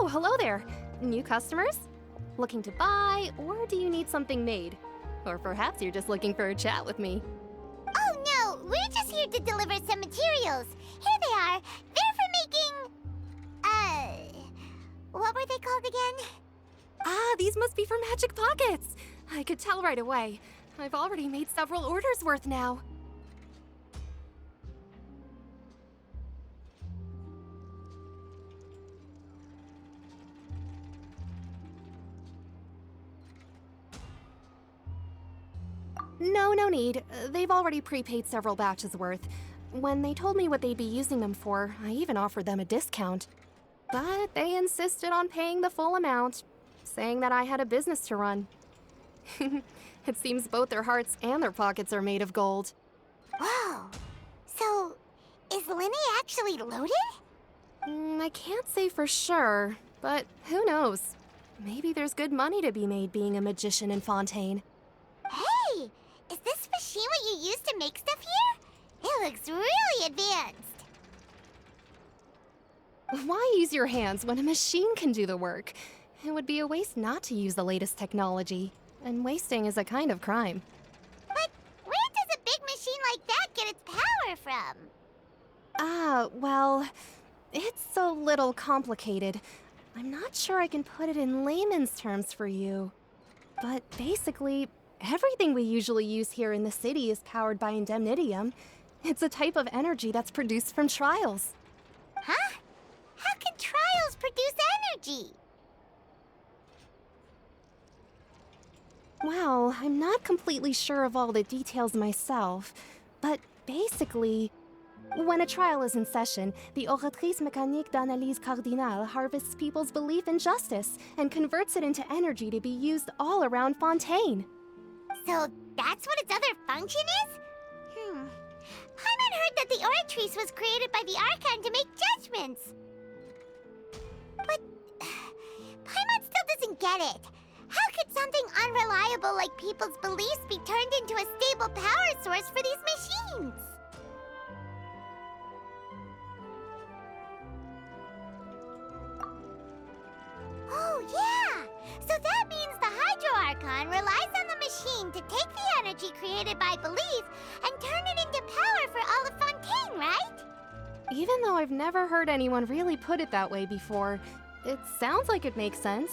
Oh, hello there. New customers? Looking to buy, or do you need something made? Or perhaps you're just looking for a chat with me. Oh no, we're just here to deliver some materials. Here they are. They're for making... what were they called again? Ah, these must be for magic pockets. I could tell right away. I've already made several orders worth now. No need. They've already prepaid several batches worth. When they told me what they'd be using them for, I even offered them a discount. But they insisted on paying the full amount, saying that I had a business to run. It seems both their hearts and their pockets are made of gold. Whoa. So, is Linny actually loaded? I can't say for sure, but who knows? Maybe there's good money to be made being a magician in Fontaine. Hey! Is this machine what you use to make stuff here? It looks really advanced. Why use your hands when a machine can do the work? It would be a waste not to use the latest technology, and wasting is a kind of crime. But where does a big machine like that get its power from? Well, it's a little complicated. I'm not sure I can put it in layman's terms for you. But basically, everything we usually use here in the city is powered by indemnitium. It's a type of energy that's produced from trials. Huh? How can trials produce energy? Well, I'm not completely sure of all the details myself, but basically, when a trial is in session, the Oratrice Mécanique d'Analyse Cardinale harvests people's belief in justice and converts it into energy to be used all around Fontaine. So that's what its other function is? Paimon heard that the Oratrice was created by the Archon to make judgments. But Paimon still doesn't get it. How could something unreliable like people's beliefs be turned into a stable power source for these machines? Oh, yeah! So that means the Hydro Archon relies on the machine to take the energy created by belief and turn it into power for all of Fontaine, right? Even though I've never heard anyone really put it that way before, it sounds like it makes sense.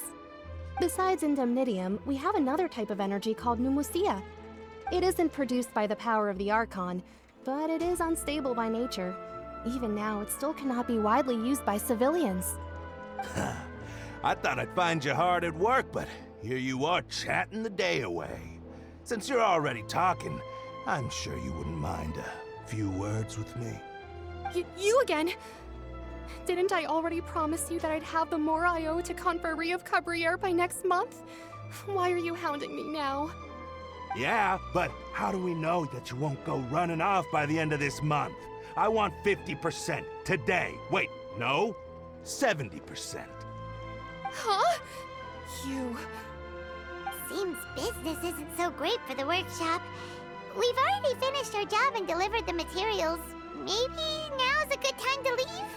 Besides indemnitium, we have another type of energy called pneumosia. It isn't produced by the power of the Archon, but it is unstable by nature. Even now, it still cannot be widely used by civilians. I thought I'd find you hard at work, but here you are chatting the day away. Since you're already talking, I'm sure you wouldn't mind a few words with me. You again? Didn't I already promise you that I'd have the more I owe to Confrérie of Cabriere by next month? Why are you hounding me now? Yeah, but how do we know that you won't go running off by the end of this month? I want 50% today. Wait, no, 70%. Huh? You... Seems business isn't so great for the workshop. We've already finished our job and delivered the materials. Maybe now's a good time to leave?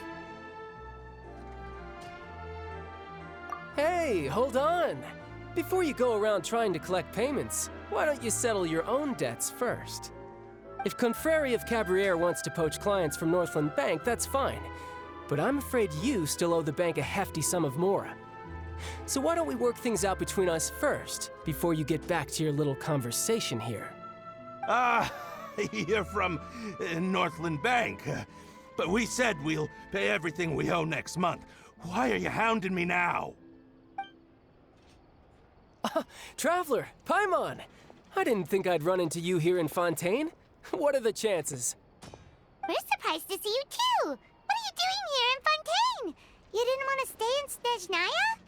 Hey, hold on! Before you go around trying to collect payments, why don't you settle your own debts first? If Confrérie of Cabriere wants to poach clients from Northland Bank, that's fine. But I'm afraid you still owe the bank a hefty sum of mora. So why don't we work things out between us first, before you get back to your little conversation here? You're from Northland Bank. But we said we'll pay everything we owe next month. Why are you hounding me now? Traveler, Paimon! I didn't think I'd run into you here in Fontaine. What are the chances? We're surprised to see you too! What are you doing here in Fontaine? You didn't want to stay in Snezhnaya?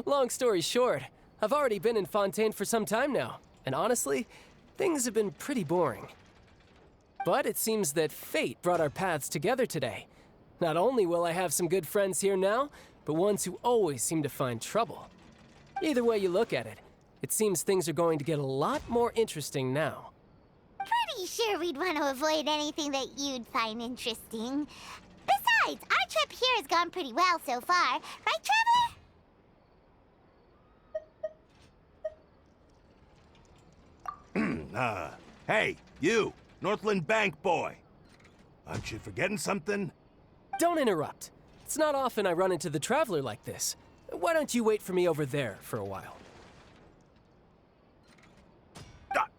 Long story short, I've already been in Fontaine for some time now, and honestly, things have been pretty boring. But it seems that fate brought our paths together today. Not only will I have some good friends here now, but ones who always seem to find trouble. Either way you look at it, it seems things are going to get a lot more interesting now. Pretty sure we'd want to avoid anything that you'd find interesting. Besides, our trip here has gone pretty well so far. Right, Traveler? Hey, you, Northland Bank boy. Aren't you forgetting something? Don't interrupt. It's not often I run into the Traveler like this. Why don't you wait for me over there for a while?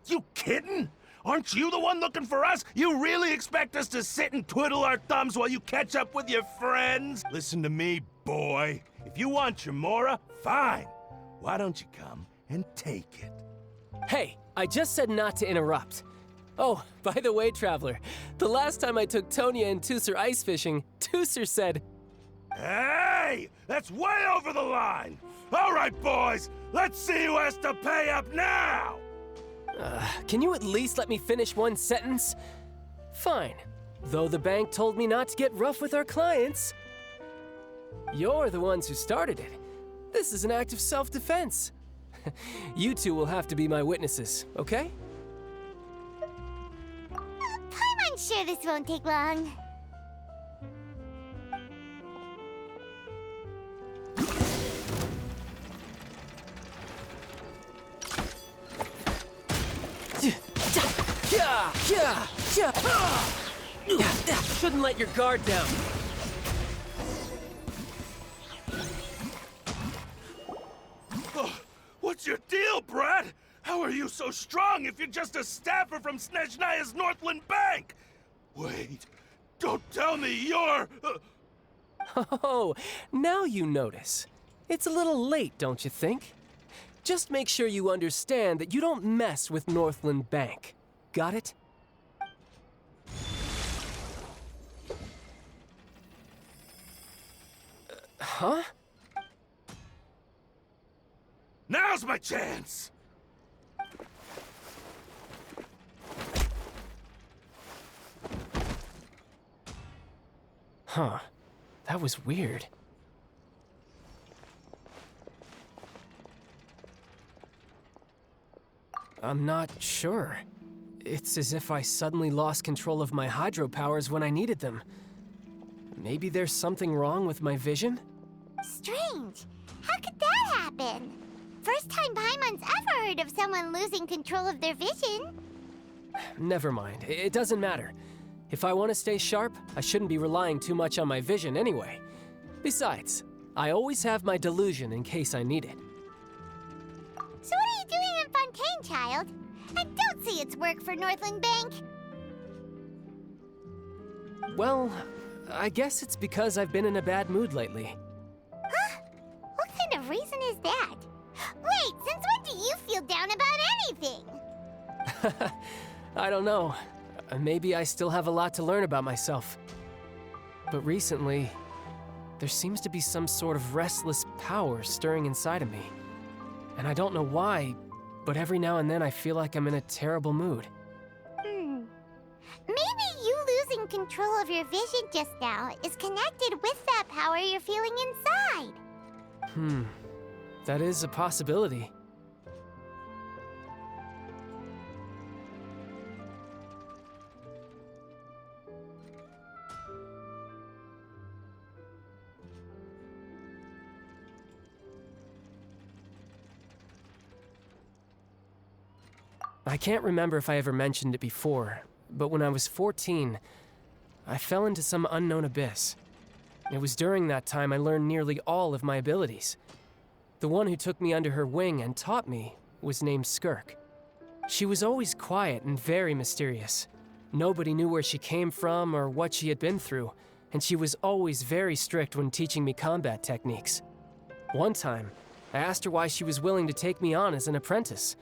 You kidding? Aren't you the one looking for us? You really expect us to sit and twiddle our thumbs while you catch up with your friends? Listen to me, boy. If you want your Mora, fine. Why don't you come and take it? Hey, I just said not to interrupt. Oh, by the way, Traveler, the last time I took Tonya and Tooser ice fishing, Tooser said, Hey! That's way over the line! All right, boys, let's see who has to pay up now! Can you at least let me finish one sentence? Fine. Though the bank told me not to get rough with our clients. You're the ones who started it. This is an act of self-defense. You two will have to be my witnesses, okay? I'm sure this won't take long. Shouldn't let your guard down. What's your deal, Brad? How are you so strong if you're just a staffer from Snezhnaya's Northland Bank? Wait, don't tell me you're... Oh, now you notice. It's a little late, don't you think? Just make sure you understand that you don't mess with Northland Bank. Got it? Huh? Now's my chance! Huh. That was weird. I'm not sure. It's as if I suddenly lost control of my hydropowers when I needed them. Maybe there's something wrong with my vision? Strange. How could that happen? First time Paimon's ever heard of someone losing control of their vision. Never mind. It doesn't matter. If I want to stay sharp, I shouldn't be relying too much on my vision anyway. Besides, I always have my delusion in case I need it. So what are you doing in Fontaine, child? And don't say it's work for Northland Bank. Well, I guess it's because I've been in a bad mood lately. Huh? What kind of reason is that? Wait, since when do you feel down about anything? I don't know. Maybe I still have a lot to learn about myself. But recently, there seems to be some sort of restless power stirring inside of me. And I don't know why, but every now and then I feel like I'm in a terrible mood. Maybe you losing control of your vision just now is connected with that power you're feeling inside. That is a possibility. I can't remember if I ever mentioned it before, but when I was 14, I fell into some unknown abyss. It was during that time I learned nearly all of my abilities. The one who took me under her wing and taught me was named Skirk. She was always quiet and very mysterious. Nobody knew where she came from or what she had been through, and she was always very strict when teaching me combat techniques. One time, I asked her why she was willing to take me on as an apprentice.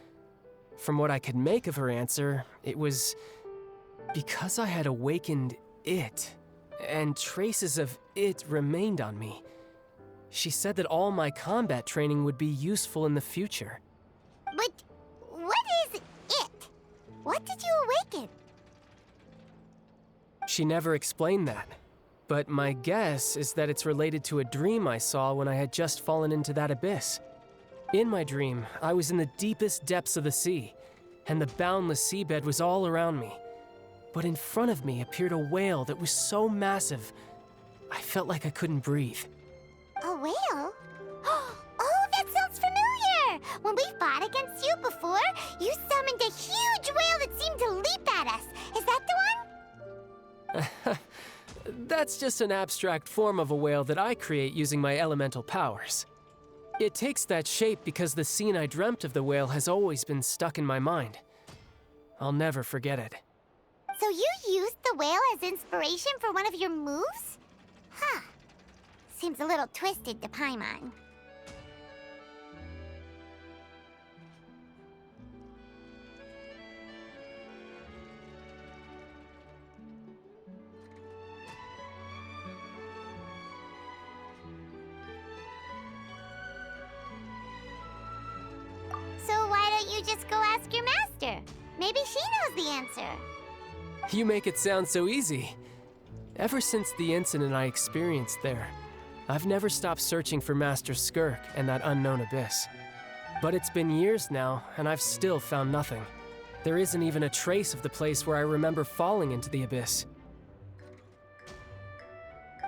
From what I could make of her answer, it was because I had awakened it, and traces of it remained on me. She said that all my combat training would be useful in the future. But what is it? What did you awaken? She never explained that, but my guess is that it's related to a dream I saw when I had just fallen into that abyss. In my dream, I was in the deepest depths of the sea, and the boundless seabed was all around me. but in front of me appeared a whale that was so massive, I felt like I couldn't breathe. A whale? Oh, that sounds familiar! When we fought against you before, you summoned a huge whale that seemed to leap at us. Is that the one? That's just an abstract form of a whale that I create using my elemental powers. It takes that shape because the scene I dreamt of the whale has always been stuck in my mind. I'll never forget it. So you used the whale as inspiration for one of your moves? Huh. Seems a little twisted to Paimon. So why don't you just go ask your master? Maybe she knows the answer. You make it sound so easy. Ever since the incident I experienced there, I've never stopped searching for Master Skirk and that unknown abyss. But it's been years now, and I've still found nothing. There isn't even a trace of the place where I remember falling into the abyss.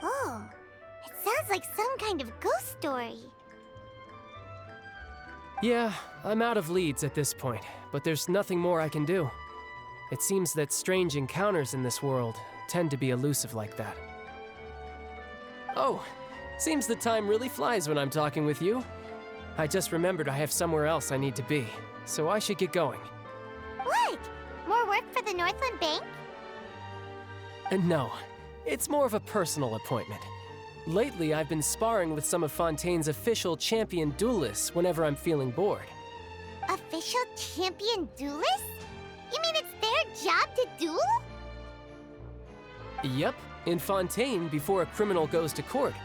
Oh, it sounds like some kind of ghost story. Yeah, I'm out of leads at this point, but there's nothing more I can do. It seems that strange encounters in this world tend to be elusive like that. Oh, seems the time really flies when I'm talking with you. I just remembered I have somewhere else I need to be, so I should get going. What? More work for the Northland Bank? And no, it's more of a personal appointment. Lately, I've been sparring with some of Fontaine's official champion duelists whenever I'm feeling bored. Official champion duelists? You mean it's their job to duel? Yep, in Fontaine, before a criminal goes to court,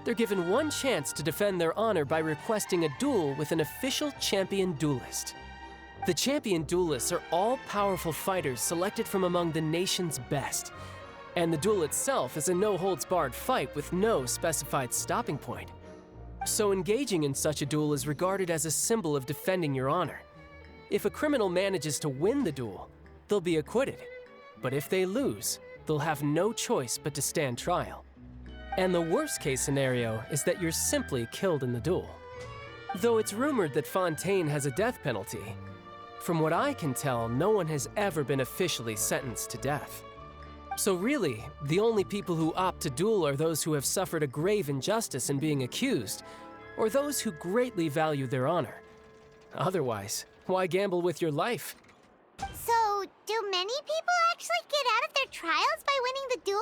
they're given one chance to defend their honor by requesting a duel with an official champion duelist. The champion duelists are all powerful fighters selected from among the nation's best. And the duel itself is a no-holds-barred fight with no specified stopping point. So engaging in such a duel is regarded as a symbol of defending your honor. If a criminal manages to win the duel, they'll be acquitted. But if they lose, they'll have no choice but to stand trial. And the worst-case scenario is that you're simply killed in the duel. Though it's rumored that Fontaine has a death penalty, from what I can tell, no one has ever been officially sentenced to death. So really, the only people who opt to duel are those who have suffered a grave injustice in being accused, or those who greatly value their honor. Otherwise, why gamble with your life? So, do many people actually get out of their trials by winning the duel?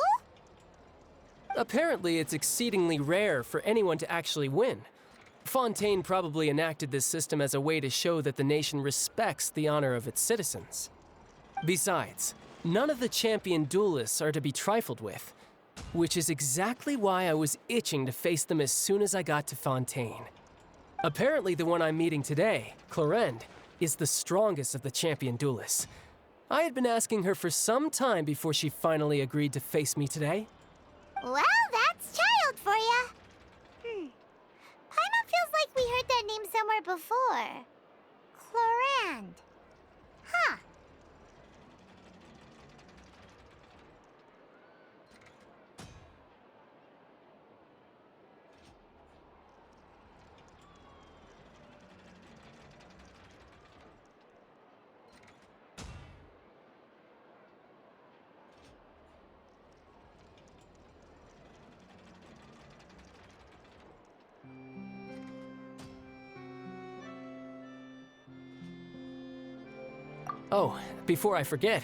Apparently, it's exceedingly rare for anyone to actually win. Fontaine probably enacted this system as a way to show that the nation respects the honor of its citizens. Besides, none of the champion duelists are to be trifled with, which is exactly why I was itching to face them as soon as I got to Fontaine. Apparently, the one I'm meeting today, Clorinde, is the strongest of the champion duelists. I had been asking her for some time before she finally agreed to face me today. Well, that's Childe for ya. Paimon feels like we heard that name somewhere before. Clorinde. Huh. Oh, before I forget,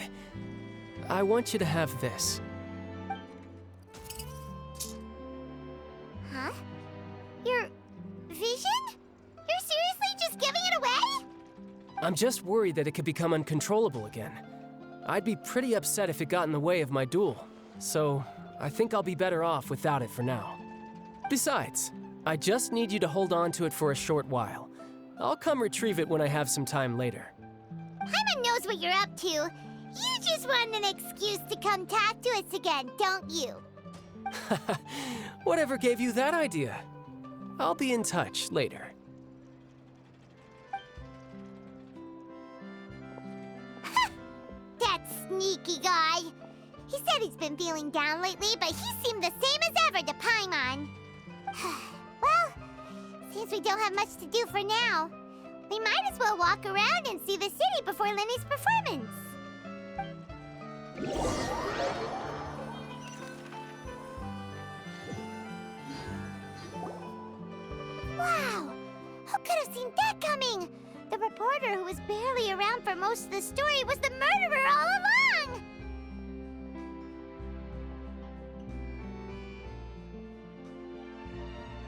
I want you to have this. Huh? Your vision? You're seriously just giving it away? I'm just worried that it could become uncontrollable again. I'd be pretty upset if it got in the way of my duel, so I think I'll be better off without it for now. Besides, I just need you to hold on to it for a short while. I'll come retrieve it when I have some time later. Paimon knows what you're up to. You just want an excuse to come talk to us again, don't you? Whatever gave you that idea? I'll be in touch later. That sneaky guy. He said he's been feeling down lately, but he seemed the same as ever to Paimon. Well, since we don't have much to do for now, we might as well walk around and see the city before Lenny's performance. Wow! Who could have seen that coming? The reporter who was barely around for most of the story was the murderer all along!